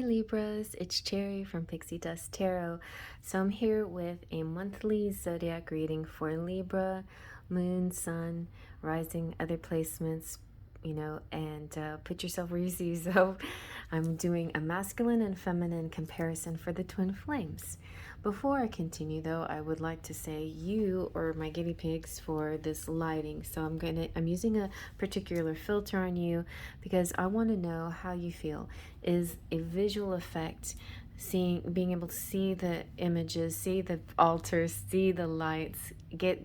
Hi Libras, it's Cherry from Pixie Dust Tarot. So I'm here with a monthly zodiac reading for Libra, Moon, Sun, Rising, other placements, and put yourself where you see yourself. I'm doing a masculine and feminine comparison for the twin flames. Before I continue though, I would like to say you are my guinea pigs for this lighting. So I'm using a particular filter on you because I want to know how you feel. Is a visual effect, being able to see the images, see the altars, see the lights,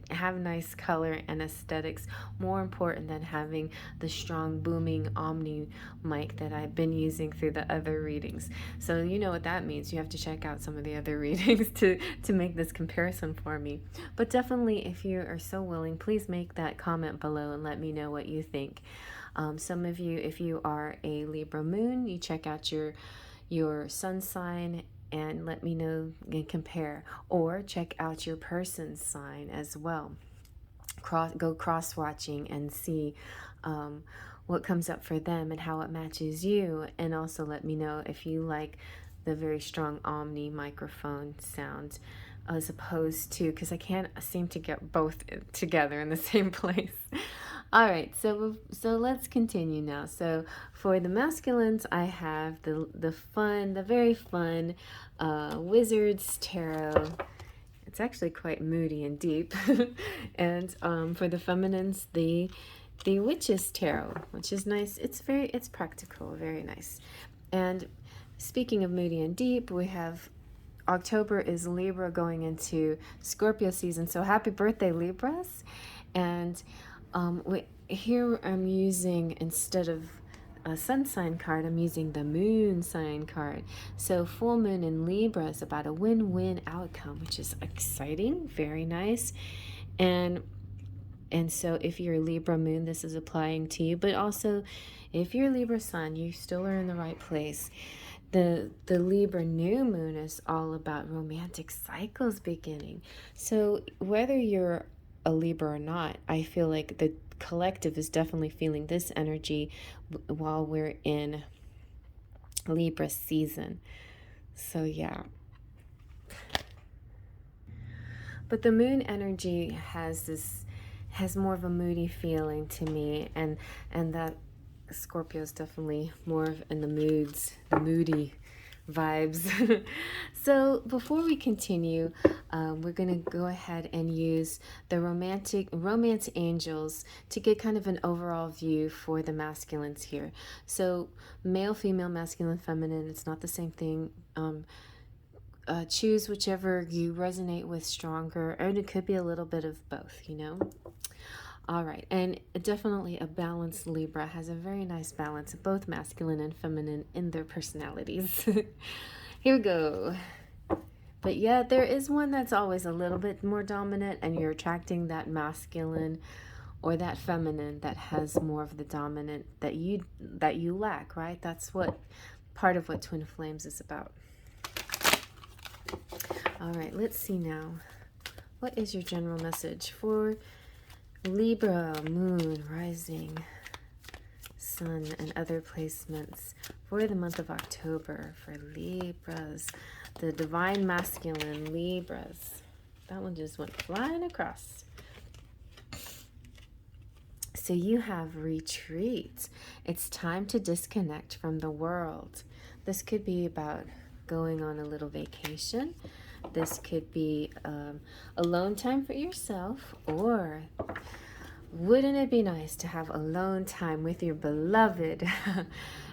have nice color and aesthetics more important than having the strong booming omni mic that I've been using through the other readings. So you know what that means. You have to check out some of the other readings to make this comparison for me. But definitely, if you are so willing, please make that comment below and let me know what you think. Some of you, if you are a Libra moon, you check out your sun sign and let me know and compare, or check out your person's sign as well. Go cross-watching and see what comes up for them and how it matches you, and also let me know if you like the very strong omni microphone sound as opposed to, because I can't seem to get both together in the same place. All right, so let's continue now. So for the masculines, I have the very fun Wizards Tarot. It's actually quite moody and deep. And for the feminines, the Witches Tarot, which is nice. It's practical, very nice. And speaking of moody and deep, we have October is Libra going into Scorpio season. So happy birthday, Libras. And here I'm using, instead of a sun sign card, I'm using the moon sign card. So full moon in Libra is about a win-win outcome, which is exciting, very nice. And so if you're a Libra moon, this is applying to you. But also, if you're Libra sun, you still are in the right place. The Libra new moon is all about romantic cycles beginning. So whether you're a Libra or not, I feel like the collective is definitely feeling this energy while we're in Libra season. So yeah. But the moon energy has more of a moody feeling to me, and that Scorpio is definitely more in the moody vibes. So before we continue, we're going to go ahead and use the romance angels to get kind of an overall view for the masculines here. So male, female, masculine, feminine, it's not the same thing. Choose whichever you resonate with stronger, and it could be a little bit of both, All right, and definitely a balanced Libra has a very nice balance of both masculine and feminine in their personalities. Here we go. But yeah, there is one that's always a little bit more dominant, and you're attracting that masculine or that feminine that has more of the dominant that you lack, right? That's what part of what Twin Flames is about. All right, let's see now. What is your general message for Libra, Moon, Rising, Sun, and other placements for the month of October for Libras, the Divine Masculine Libras? That one just went flying across. So you have retreat. It's time to disconnect from the world. This could be about going on a little vacation. This could be alone time for yourself, or wouldn't it be nice to have alone time with your beloved?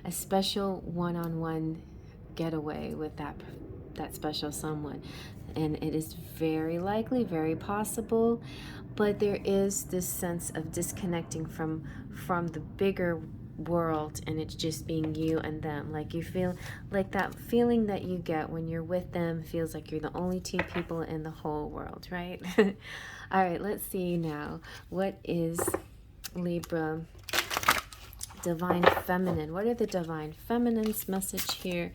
A special one-on-one getaway with that special someone. And it is very likely, very possible, but there is this sense of disconnecting from the bigger world, and it's just being you and them. Like you feel like that feeling that you get when you're with them feels like you're the only two people in the whole world, right? All right, let's see now. What is Libra Divine Feminine? What are the Divine Feminine's message here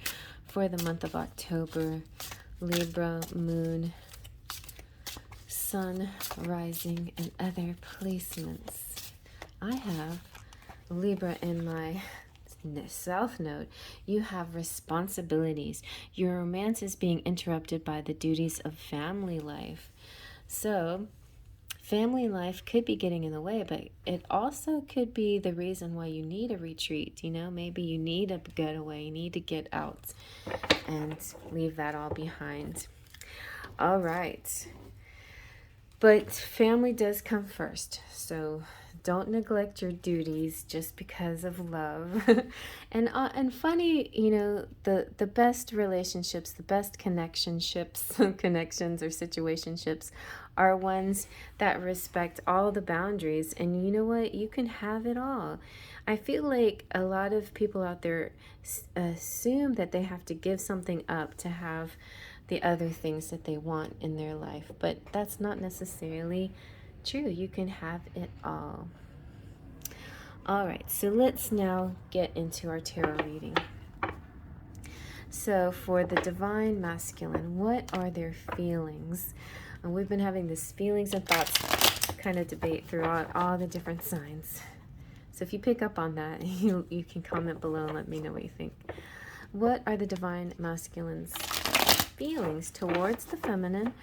for the month of October? Libra, Moon, Sun, Rising, and other placements. I have Libra in my In the South Node, you have responsibilities. Your romance is being interrupted by the duties of family life. So, family life could be getting in the way, but it also could be the reason why you need a retreat. You know, maybe you need a getaway, you need to get out and leave that all behind. All right. But family does come first. So don't neglect your duties just because of love. And funny, you know, the best relationships, the best connections or situationships are ones that respect all the boundaries. And you know what? You can have it all. I feel like a lot of people out there assume that they have to give something up to have the other things that they want in their life, but that's not necessarily true. You can have it all. All right, so let's now get into our tarot reading. So for the divine masculine, what are their feelings? And we've been having this feelings and thoughts kind of debate throughout all the different signs. So if you pick up on that, you can comment below and let me know what you think. What are the divine masculine's feelings towards the feminine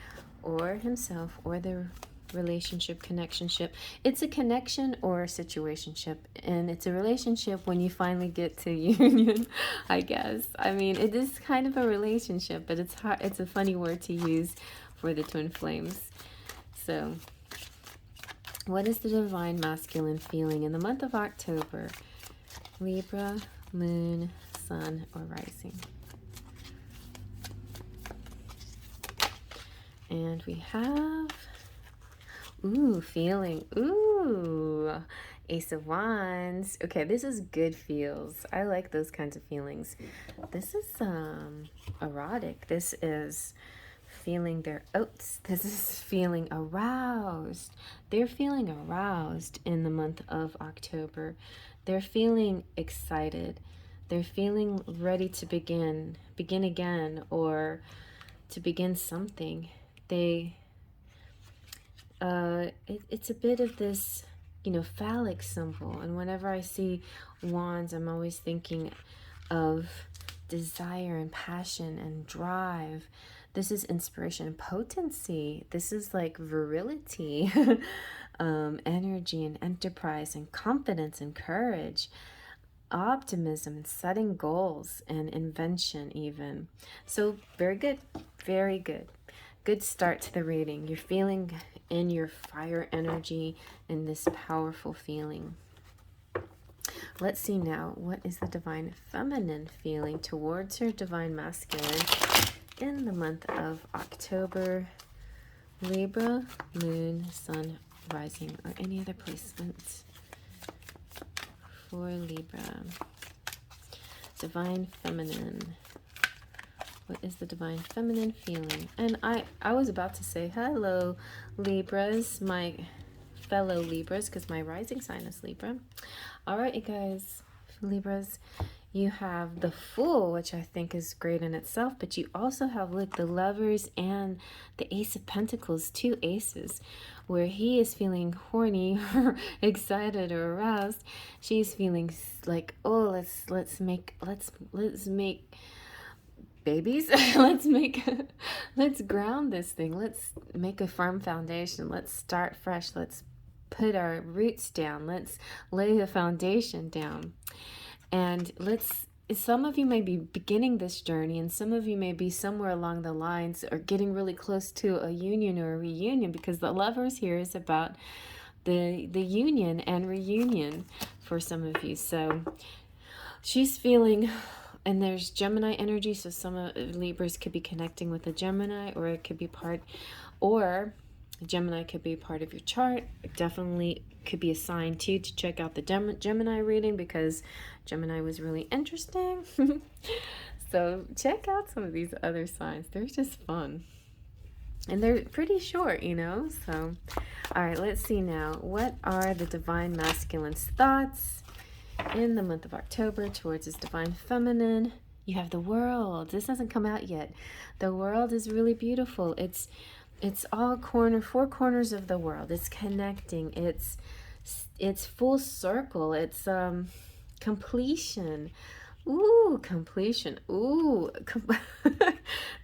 or himself or their relationship, connectionship? It's a connection or a situationship, and it's a relationship when you finally get to union, I guess. I mean, it is kind of a relationship, but it's hard. It's a funny word to use for the twin flames. So what is the divine masculine feeling in the month of October? Libra, moon, sun, or rising? And we have, feeling, Ace of Wands. Okay, this is good feels. I like those kinds of feelings. This is erotic. This is feeling their oats. This is feeling aroused. They're feeling aroused in the month of October. They're feeling excited. They're feeling ready to begin again, or to begin something. It's a bit of this, you know, phallic symbol. And whenever I see wands, I'm always thinking of desire and passion and drive. This is inspiration and potency. This is like virility, energy and enterprise and confidence and courage, optimism and setting goals and invention even. So very good, very good. Good start to the reading. You're feeling in your fire energy and this powerful feeling. Let's see now, what is the divine feminine feeling towards her divine masculine in the month of October? Libra, moon, sun, rising, or any other placements for Libra. Divine feminine. What is the divine feminine feeling? And I was about to say hello, Libras, my fellow Libras, because my rising sign is Libra. All right, you guys, Libras, you have the Fool, which I think is great in itself, but you also have, look, the Lovers and the Ace of Pentacles, two aces, where he is feeling horny or excited or aroused. She's feeling like, oh, let's make babies. let's ground this thing. Let's make a firm foundation. Let's start fresh. Let's put our roots down. Let's lay the foundation down. And some of you may be beginning this journey, and some of you may be somewhere along the lines or getting really close to a union or a reunion, because the Lovers here is about the union and reunion for some of you. So she's feeling. And there's Gemini energy, so some Libras could be connecting with a Gemini, or it could be Gemini could be part of your chart. It definitely could be a sign too to check out the Gemini reading, because Gemini was really interesting. So check out some of these other signs. They're just fun. And they're pretty short, you know? So, all right, let's see now. What are the divine masculine's thoughts in the month of October towards his divine feminine? You have the World. This hasn't come out yet. The World is really beautiful. It's all four corners of the world. It's connecting. It's full circle. It's Completion. Ooh, completion. Ooh,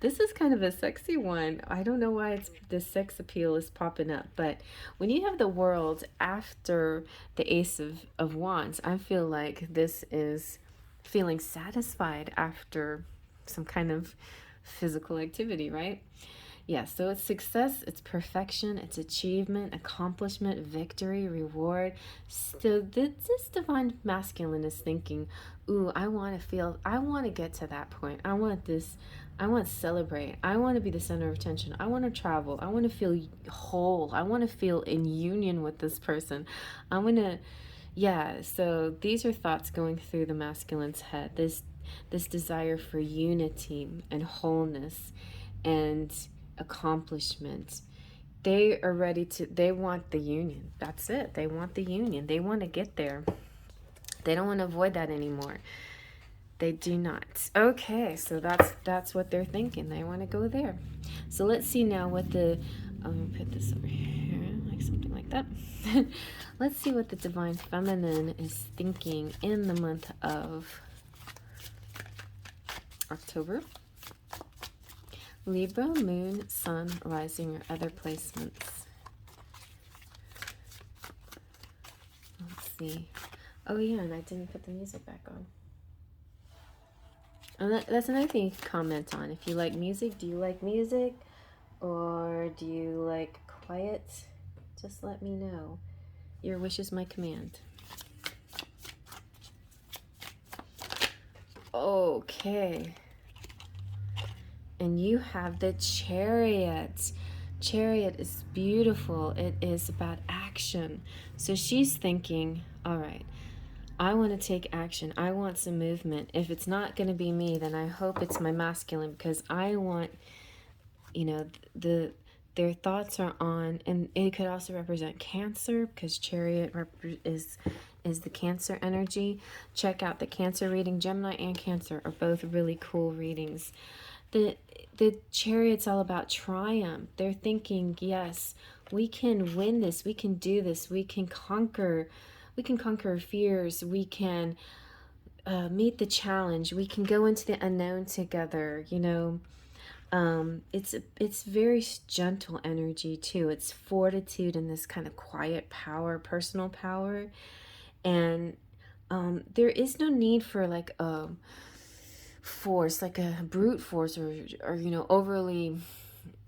this is kind of a sexy one. I don't know why it's the sex appeal is popping up, but when you have the world after the Ace of Wands, I feel like this is feeling satisfied after some kind of physical activity, right? Yeah, so it's success, it's perfection, it's achievement, accomplishment, victory, reward. So this divine masculine is thinking, ooh, I want to get to that point. I want this, I want to celebrate. I want to be the center of attention. I want to travel. I want to feel whole. I want to feel in union with this person. I want to, yeah, so these are thoughts going through the masculine's head. This desire for unity and wholeness and accomplishment. They are ready to, they want the union. That's it. They want the union. They want to get there. They don't want to avoid that anymore. They do not. Okay, so that's what they're thinking. They want to go there. So let's see now what the put this over here, like something like that. Let's see what the divine feminine is thinking in the month of October. Libra, moon, sun, rising, or other placements. Let's see. Oh yeah, and I didn't put the music back on. And that's another thing you can comment on. If you like music, do you like music? Or do you like quiet? Just let me know. Your wish is my command. Okay. And you have the Chariot. Chariot is beautiful. It is about action. So she's thinking, all right, I want to take action. I want some movement. If it's not going to be me, then I hope it's my masculine, because I want, you know, their thoughts are on, and it could also represent Cancer, because Chariot is the Cancer energy. Check out the Cancer reading. Gemini and Cancer are both really cool readings. The Chariot's all about triumph. They're thinking, yes, we can win this. We can do this. We can conquer fears. We can meet the challenge. We can go into the unknown together. You know, it's very gentle energy too. It's fortitude and this kind of quiet power, personal power, and there is no need for like a force, like a brute force, or you know, overly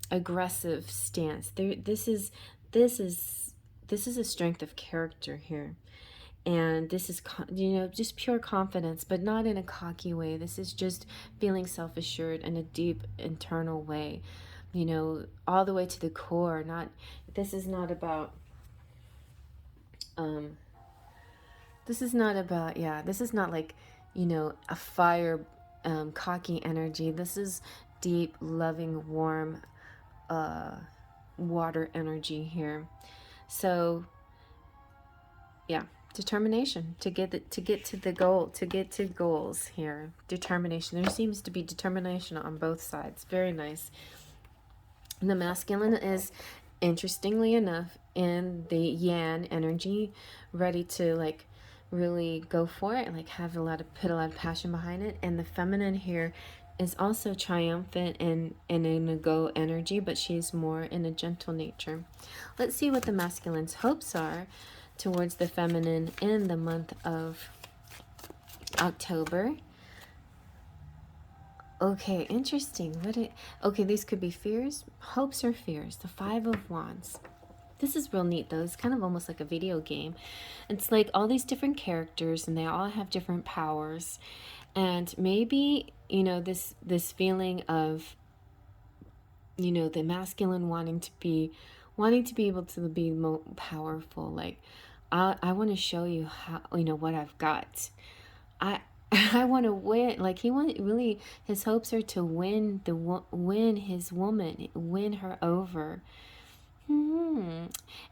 aggressive stance. This is a strength of character here, and this is, you know, just pure confidence, but not in a cocky way. This is just feeling self-assured in a deep internal way, you know, all the way to the core. This is not about like, you know, a fire cocky energy. This is deep, loving, warm water energy here. So yeah, determination to get to the goal, to get to goals here. Determination. There seems to be determination on both sides. Very nice. And the masculine is, interestingly enough, in the Yan energy, ready to like really go for it and like put a lot of passion behind it. And the feminine here is also triumphant and in a go energy, but she's more in a gentle nature. Let's see what the masculine's hopes are towards the feminine in the month of October. Okay, interesting. Okay, these could be fears, hopes, or fears. The Five of Wands. This is real neat though. It's kind of almost like a video game. It's like all these different characters and they all have different powers. And maybe, you know, this feeling of, you know, the masculine wanting to be able to be more powerful. Like, I want to show you how, you know, what I've got. I want to win. Like, his hopes are to win his woman, win her over.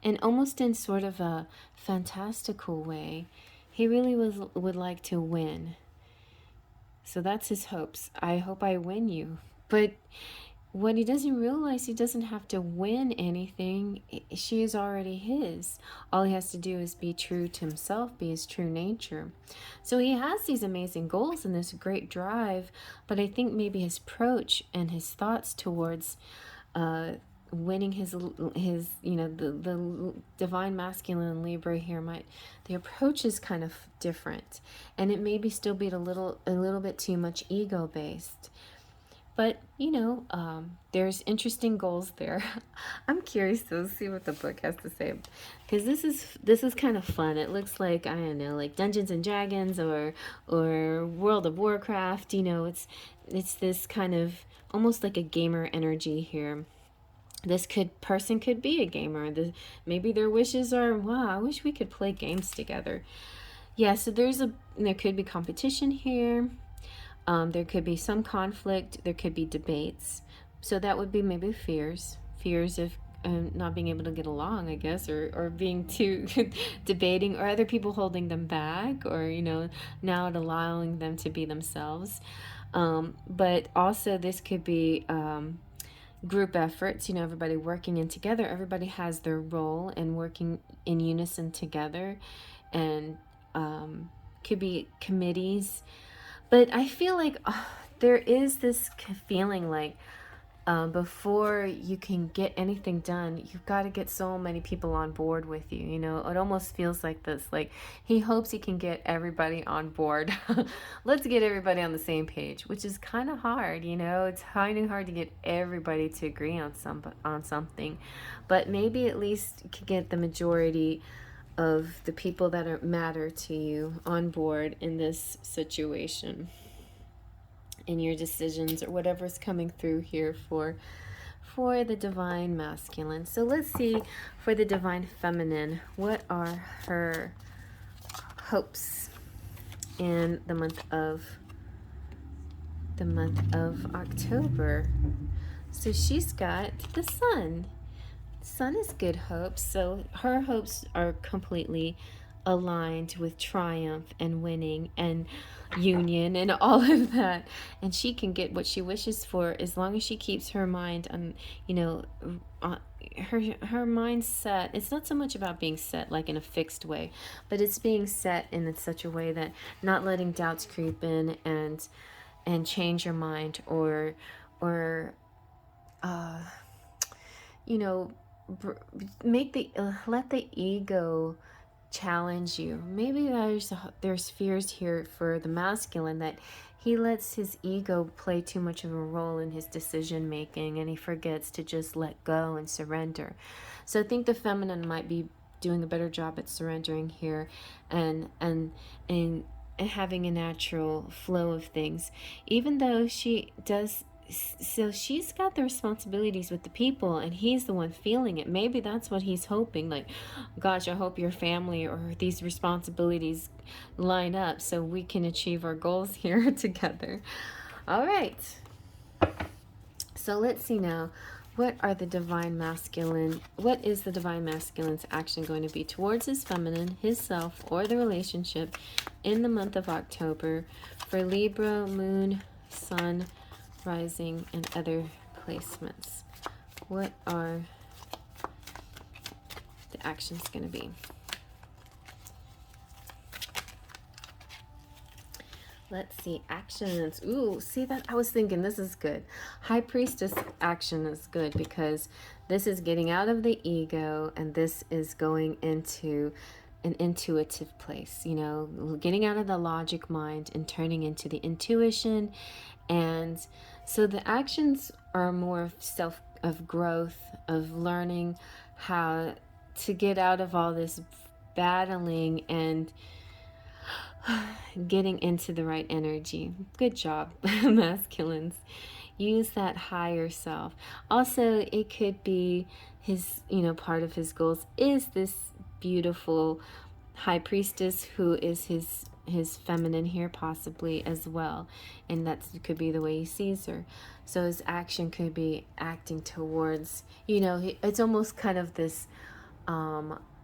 And almost in sort of a fantastical way, he really would like to win. So that's his hopes. I hope I win you. But what he doesn't realize, he doesn't have to win anything. She is already his. All he has to do is be true to himself, be his true nature. So he has these amazing goals and this great drive, but I think maybe his approach and his thoughts towards winning his the divine masculine Libra here, might, the approach is kind of different, and it maybe still be a little bit too much ego based. But, there's interesting goals there. I'm curious to see what the book has to say, because this is kind of fun. It looks like, I don't know, like Dungeons and Dragons or World of Warcraft. It's this kind of almost like a gamer energy here. This person could be a gamer. Maybe their wishes are, wow, I wish we could play games together. Yeah, so there could be competition here. There could be some conflict. There could be debates. So that would be maybe fears of not being able to get along, I guess, or being too debating, or other people holding them back, or not allowing them to be themselves. But also this could be group efforts, everybody working in together. Everybody has their role and working in unison together, and could be committees. But I feel like there is this feeling like before you can get anything done, you've got to get so many people on board with you. It almost feels like this. Like he hopes he can get everybody on board. Let's get everybody on the same page, which is kind of hard. It's kind of hard to get everybody to agree on something, but maybe at least you could get the majority of the people that matter to you on board in this situation, in your decisions, or whatever's coming through here for the divine masculine. So let's see for the divine feminine, what are her hopes in the month of October. So she's got the sun. Sun is good hopes, so her hopes are completely aligned with triumph and winning and union and all of that, and she can get what she wishes for as long as she keeps her mind on her mindset. It's not so much about being set like in a fixed way, but it's being set in such a way that not letting doubts creep in and change your mind, or let the ego challenge you. Maybe there's fears here for the masculine, that he lets his ego play too much of a role in his decision making, and he forgets to just let go and surrender. So I think the feminine might be doing a better job at surrendering here, and having a natural flow of things, even though she does. So she's got the responsibilities with the people, and he's the one feeling it. Maybe that's what he's hoping, like, gosh, I hope your family or these responsibilities line up so we can achieve our goals here together. All right, so let's see now, what is the divine masculine's action going to be towards his feminine, his self, or the relationship in the month of October for Libra, moon, sun, rising, and other placements? What are the actions going to be? Let's see, actions. Ooh, see that? I was thinking this is good. High Priestess action is good because this is getting out of the ego, and this is going into an intuitive place, getting out of the logic mind and turning into the intuition. And so the actions are more of growth, of learning how to get out of all this battling and getting into the right energy. Good job, masculines. Use that higher self. Also, it could be his, part of his goals is this beautiful high priestess who is his feminine here, possibly as well, and that could be the way he sees her. So his action could be acting towards, it's almost kind of this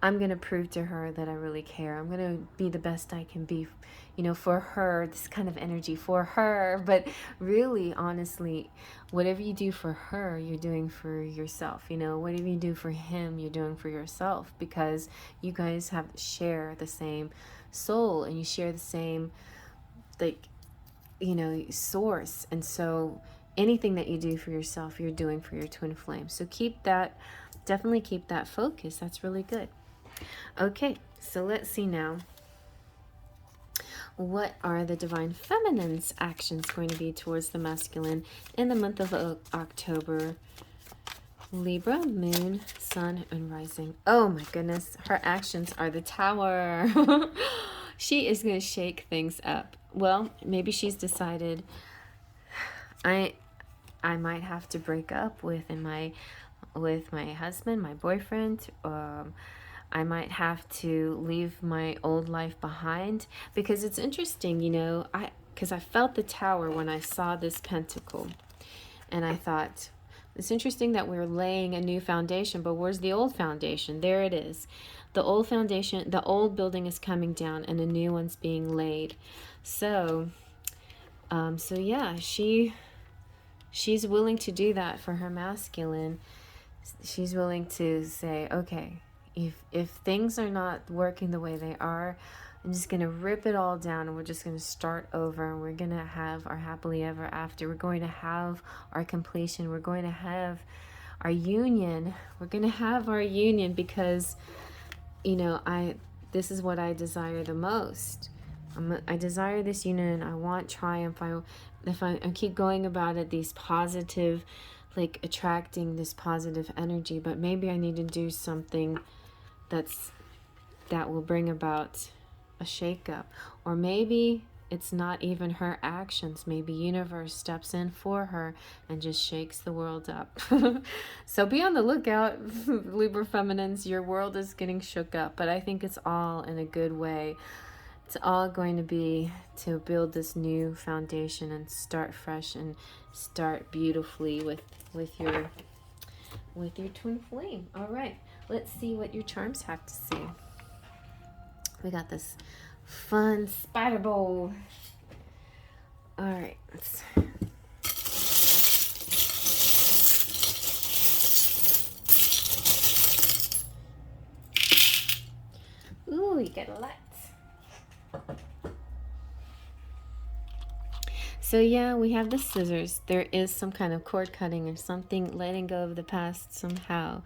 I'm going to prove to her that I really care. I'm going to be the best I can be, you know, for her, this kind of energy for her. But really, honestly, whatever you do for her, you're doing for yourself. You know, whatever you do for him, you're doing for yourself, because you guys share the same soul, and you share the same, like, you know, source. And so anything that you do for yourself, you're doing for your twin flame. So keep that, definitely keep that focus. That's really good. Okay, so let's see now. What are the divine feminine's actions going to be towards the masculine in the month of October? Libra, moon, sun, and rising. Oh my goodness, her actions are the Tower. She is going to shake things up. Well, maybe she's decided, I might have to break up with my husband, my boyfriend. I might have to leave my old life behind, because it's interesting, you know, because I felt the Tower when I saw this pentacle, and I thought, it's interesting that we're laying a new foundation, but where's the old foundation? There it is. The old foundation, the old building is coming down, and a new one's being laid. So, yeah, she's willing to do that for her masculine. She's willing to say, okay, if things are not working the way they are, I'm just going to rip it all down, and we're just going to start over, and we're going to have our happily ever after. We're going to have our completion. We're going to have our union. We're going to have our union, because, you know, this is what I desire the most. I desire this union. I want triumph. If I keep going about it, these positive, like attracting this positive energy, but maybe I need to do something that will bring about a shakeup. Or maybe it's not even her actions. Maybe universe steps in for her and just shakes the world up. So be on the lookout, Libra feminines. Your world is getting shook up, but I think it's all in a good way. It's all going to be to build this new foundation and start fresh and start beautifully with your twin flame. All right, let's see what your charms have to say. We got this fun spider bowl. All right, ooh, you get a lot. So yeah, we have the scissors. There is some kind of cord cutting or something, letting go of the past somehow.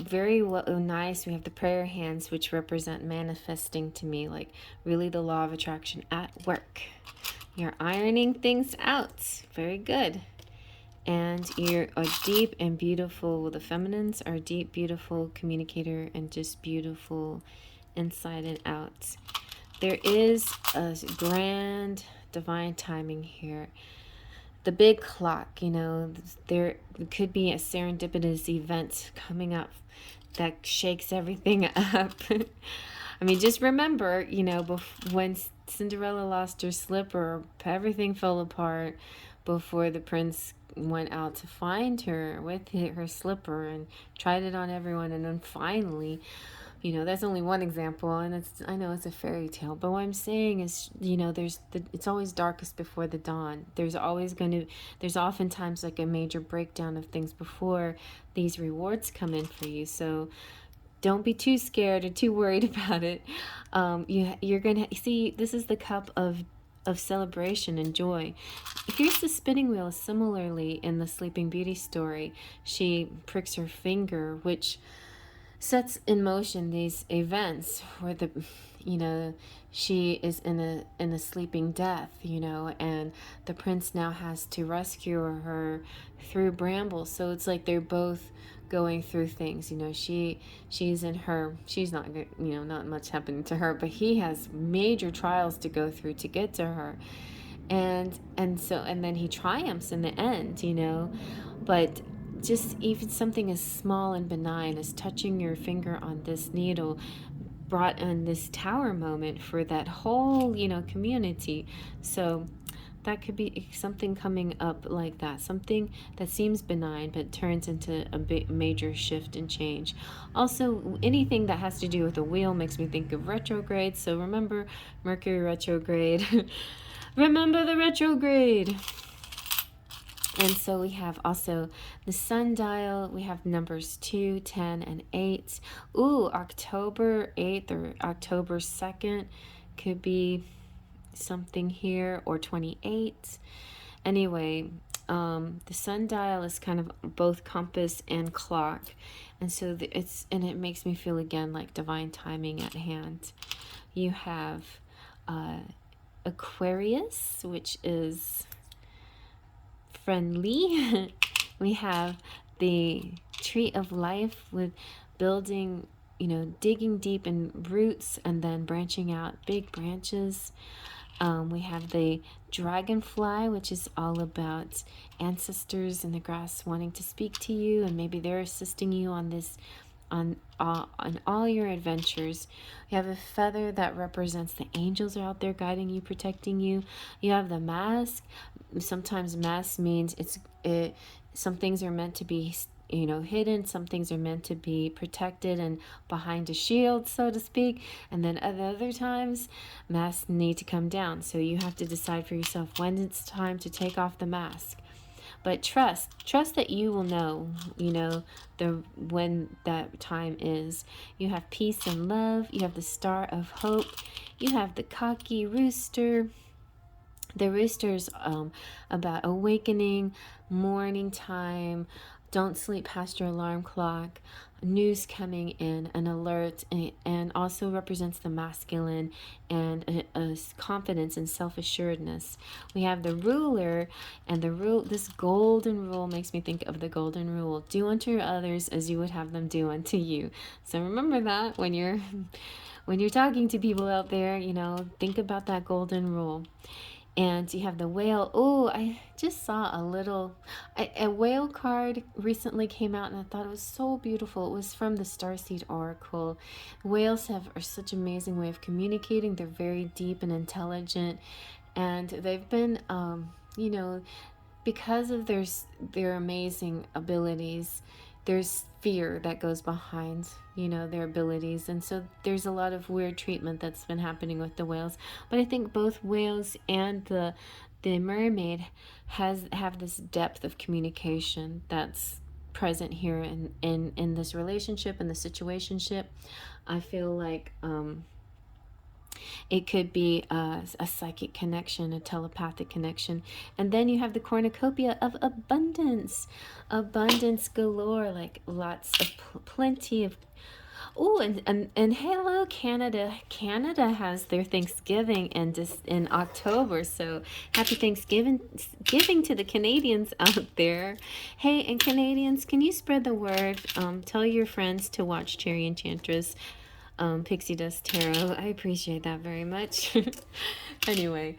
Very nice. We have the prayer hands, which represent manifesting to me, like really the law of attraction at work. You're ironing things out. Very good. And you're a deep and beautiful, the feminines are deep, beautiful communicator, and just beautiful inside and out. There is a grand divine timing here. The big clock, you know, there could be a serendipitous event coming up that shakes everything up. I mean, just remember, you know, when Cinderella lost her slipper, everything fell apart before the prince went out to find her with her slipper and tried it on everyone, and then finally, you know, that's only one example, and I know it's a fairy tale, but what I'm saying is, you know, it's always darkest before the dawn. There's oftentimes like a major breakdown of things before these rewards come in for you. So don't be too scared or too worried about it. You're gonna see, this is the cup of celebration and joy. Here's the spinning wheel. Similarly, in the Sleeping Beauty story, she pricks her finger, which sets in motion these events where she is in a sleeping death, you know, and the prince now has to rescue her through brambles. So it's like they're both going through things, you know. She's not, you know, not much happening to her, but he has major trials to go through to get to her, and then he triumphs in the end, you know. But just even something as small and benign as touching your finger on this needle brought in this tower moment for that whole, you know, community. So that could be something coming up like that. Something that seems benign but turns into a big major shift and change. Also, anything that has to do with a wheel makes me think of retrograde. So remember Mercury retrograde. Remember the retrograde. And so we have also the sundial. We have numbers 2, 10, and 8. Ooh, October 8th or October 2nd could be something here, or 28. Anyway, the sundial is kind of both compass and clock. And so it makes me feel again like divine timing at hand. You have Aquarius, which is friendly. We have the tree of life with building, digging deep in roots and then branching out big branches. We have the dragonfly, which is all about ancestors in the grass wanting to speak to you, and maybe they're assisting you on this, on all your adventures. You have a feather that represents the angels are out there guiding you, protecting you. You have the mask. Sometimes mask means some things are meant to be hidden, some things are meant to be protected and behind a shield, so to speak, and then other times masks need to come down, so you have to decide for yourself when it's time to take off the mask. But trust that you will know, when that time is. You have peace and love. You have the star of hope. You have the cocky rooster. The rooster's about awakening, morning time, don't sleep past your alarm clock, news coming in, an alert, and also represents the masculine and a confidence and self-assuredness. We have the ruler, and this golden rule makes me think of the golden rule. Do unto others as you would have them do unto you. So remember that when you're talking to people out there, think about that golden rule. And you have the whale. Oh, I just saw a whale card recently came out, and I thought it was so beautiful. It was from the Starseed Oracle. Whales are such an amazing way of communicating. They're very deep and intelligent, and they've been, because of their amazing abilities, there's fear that goes behind their abilities, and so there's a lot of weird treatment that's been happening with the whales. But I think both whales and the mermaid have this depth of communication that's present here in this relationship, in the situationship. I feel like it could be a psychic connection, a telepathic connection. And then you have the cornucopia of abundance galore, like lots of plenty of. Oh, and hello, Canada. Canada has their Thanksgiving in October, so happy Thanksgiving to the Canadians out there. Hey, and Canadians, can you spread the word? Tell your friends to watch Cherry Enchantress, Pixie Dust Tarot. I appreciate that very much. Anyway,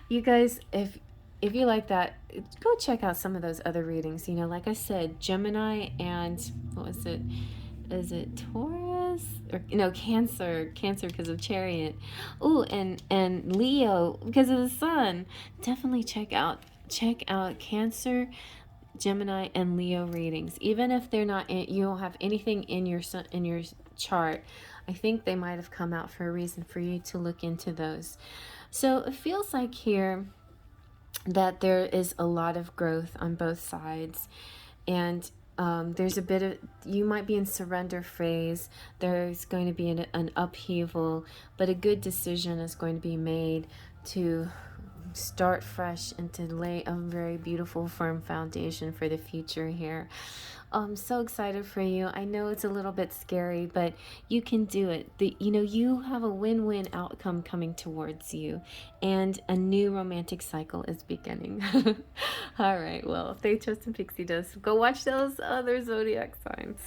you guys, if you like that, go check out some of those other readings. Like I said, Gemini and what was it? Is it Taurus? Or no, Cancer because of Chariot. Oh, and Leo because of the Sun. Definitely check out Cancer, Gemini, and Leo readings. Even if they're not you don't have anything in your chart, I think they might have come out for a reason for you to look into those. So it feels like here that there is a lot of growth on both sides, and there's a bit of, you might be in surrender phase. There's going to be an upheaval, but a good decision is going to be made to start fresh and to lay a very beautiful, firm foundation for the future here. I'm so excited for you. I know it's a little bit scary, but you can do it. You have a win-win outcome coming towards you, and a new romantic cycle is beginning. All right, well, if they trust in Pixie Dust, go watch those other zodiac signs.